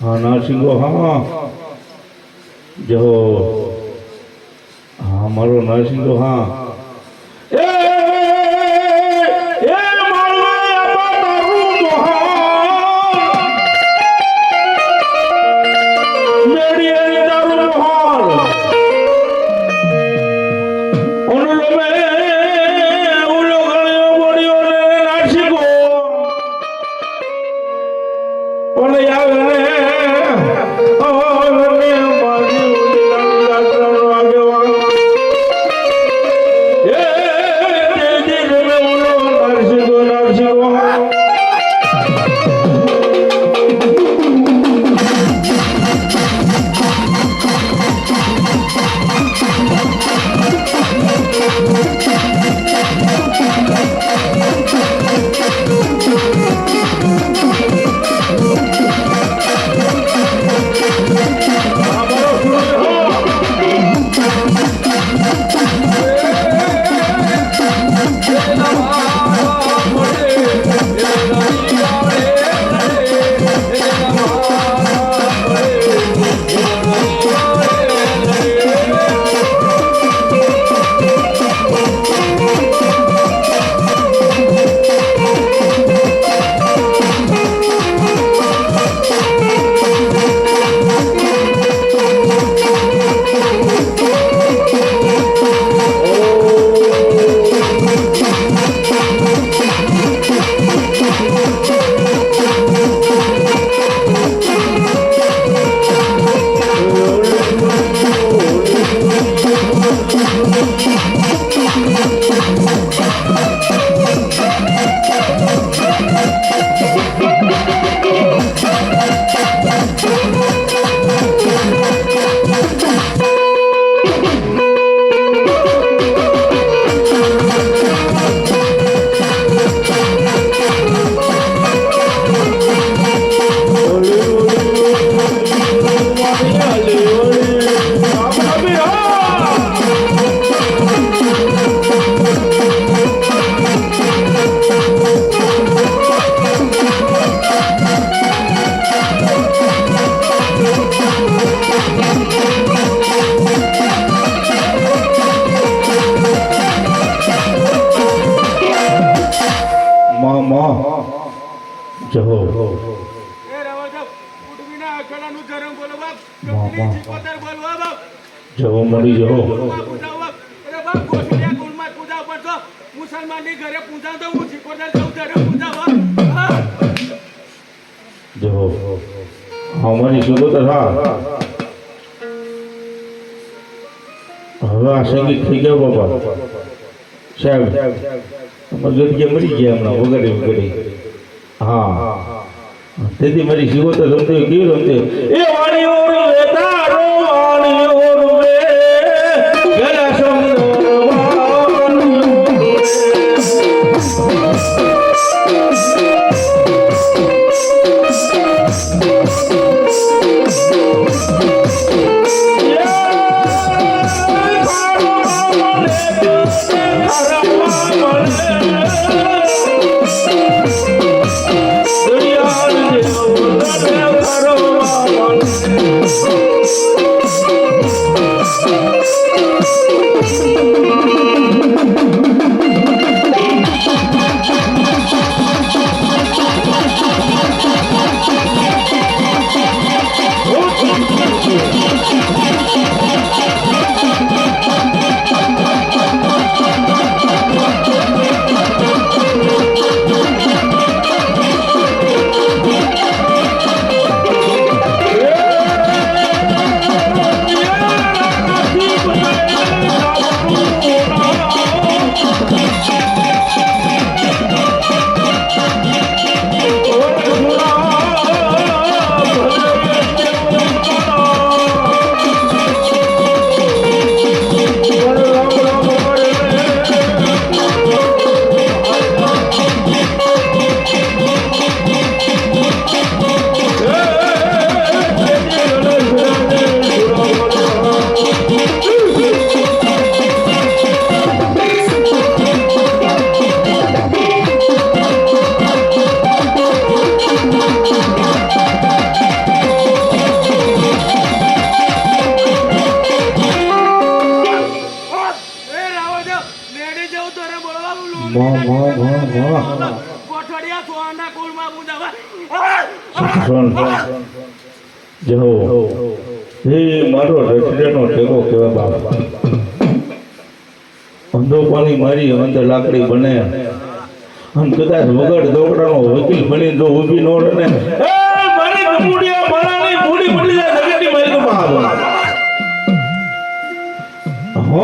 हाँ नरसिंहो हाँ जो हाँ मारो नरसिंहो हाँ જવો મળી જવો મુસલમાન ની ઘરે પૂજા તો હું શીખોદર જઉં ધર્મ પૂજાવા જવો અમારી સુગો તો થા હવે આ સંગીત થઈ ગયો બાપા સાહેબ અમારી જગ્યા મળી ગયા હમણાં વગડે વગડે હા તેથી મારી શિવો તો રમતી કેવી રમતી એ વાણી ઓર તારો વાણી ઓર વે કોઠડિયા સોના કુળમાં મુંજાવા શોન જો હે મારો રચડેનો ટેકો કેવા બાપ અંધો પાણી મારી અંદર લાકડી બને આમ કદાચ વગર દોકડાનો વકીલ બની જો ઊભી નો રહે ને મારી કમુડિયા મારાની પૂરી પડી જાય જગતની મારી બાપ હો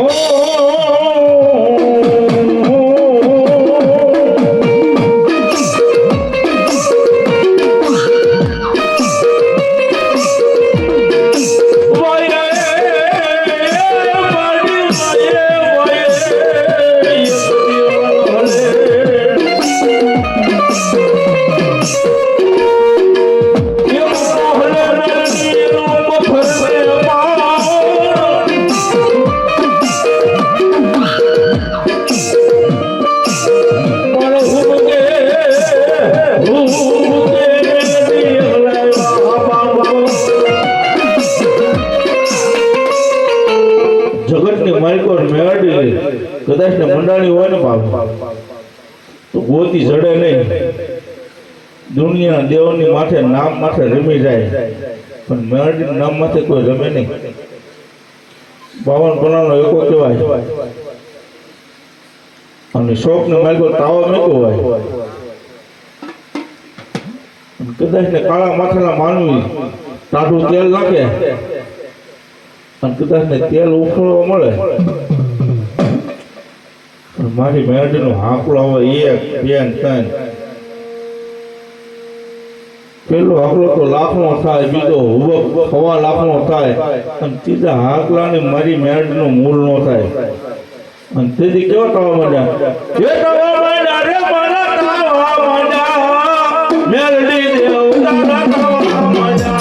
જગતની માલિકો મેળવી કદાચ ને મંડાણી હોય ને બાપ તો ગોતી જડે નહીં દુનિયાના દેવની માથે નામ માથે રમી જાય પણ મેળવી નામ માથે કોઈ રમે નહીં 52 પનાનો એકો કહેવાય અને શોખ ને માલિકો તાવો મેકો હોય કદાચ ને કાળા માથાના માનવી ટાઢું તેલ નાખે અને કદાચ ને તેલ ઉફળવા મળે પણ મારી મેરડીનો હાંકલો આવે 1 2 3 પેલો હાંકલો તો લાખનો થાય બીજો હુવક 1.25 લાખનો થાય અને ત્રીજા હાંકલાની મારી મેરડીનો મૂળ નો થાય અને તેથી કેવા થવા માંડ્યા એ થવા માંડ્યા રે મારા થવા માંડ્યા મેરડી દેવતાના થવા માંડ્યા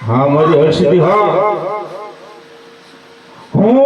હા મારી હર્ષિદી હા હું